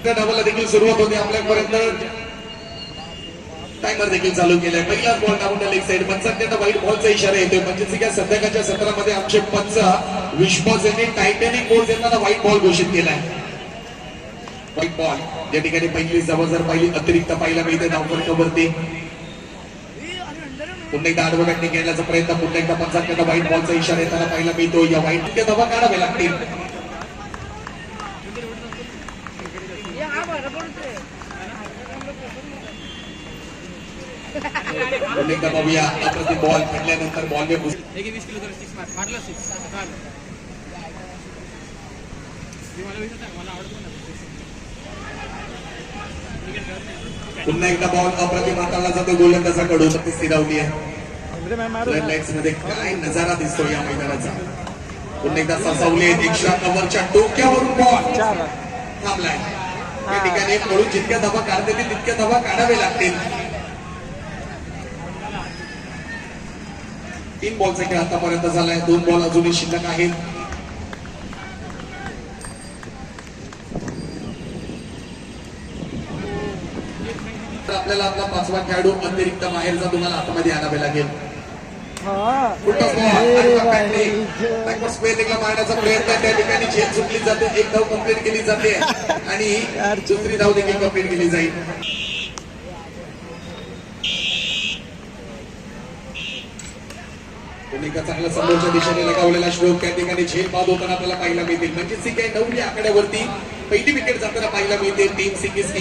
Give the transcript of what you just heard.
डावाला देखील सुरुवात होते आपल्यापर्यंत टाइमर देखील चालू केलाय. पहिला बॉल डाऊन लेग साइड पंचांना वाईट बॉलचा इशारा येतोय. म्हणजे या सध्याच्या सत्रामध्ये आमचे पंच विश्वास यांनी टायटॅनिक बोर्ड देताना व्हाईट बॉल घोषित केलाय. व्हाईट बॉल या ठिकाणी पहिली जबरदस्त पहिली अतिरिक्त पाहायला मिळते धावफलकावरती. पुन्हा एकदा आडवड्यांनी घेण्याचा प्रयत्न. पुन्हा एकदा पंचांना व्हाईट बॉलचा इशारा येताना पाहायला मिळतो. या व्हाईट धावा काढावे लागतील. पुन्हा बघूया अप्रतिम बॉल पडल्यानंतर बॉल में पुन्हा एकदा बॉल अप्रतिम हाताळला जातो. गोलंदाजाकडून ती स्थिरावली आहे. लाईट्स मध्ये काय नजारा दिसतो या मैदानाचा. पुन्हा एकदा ससावले दीक्षा कव्हरच्या डोक्यावरून बॉल थांबलाय. या ठिकाणी पळून जितक्या धावा काढता येतील तितक्या धावा काढावे लागतील. 3 बॉलचा खेळ आतापर्यंत झालाय. 2 बॉल अजूनही शिल्लक आहेत. आपल्याला आपला 5वा खेळाडू अतिरिक्त बाहेरचा तुम्हाला आतमध्ये आणावे लागेल. मारण्याचा प्रयत्न त्या ठिकाणी झेल चुकली जाते. एक धाव कंप्लीट केली जाते आणि दुसरी धाव देखील कंप्लीट केली जाईल. चांगला समोरच्या दिशेने लगावलेला श्लोक त्या ठिकाणी झेल बाद होताना आपल्याला पाहायला मिळतील. म्हणजे काही 9 आकड्यावरती पहिली विकेट जाताना पाहायला मिळते. टीम सिंगिस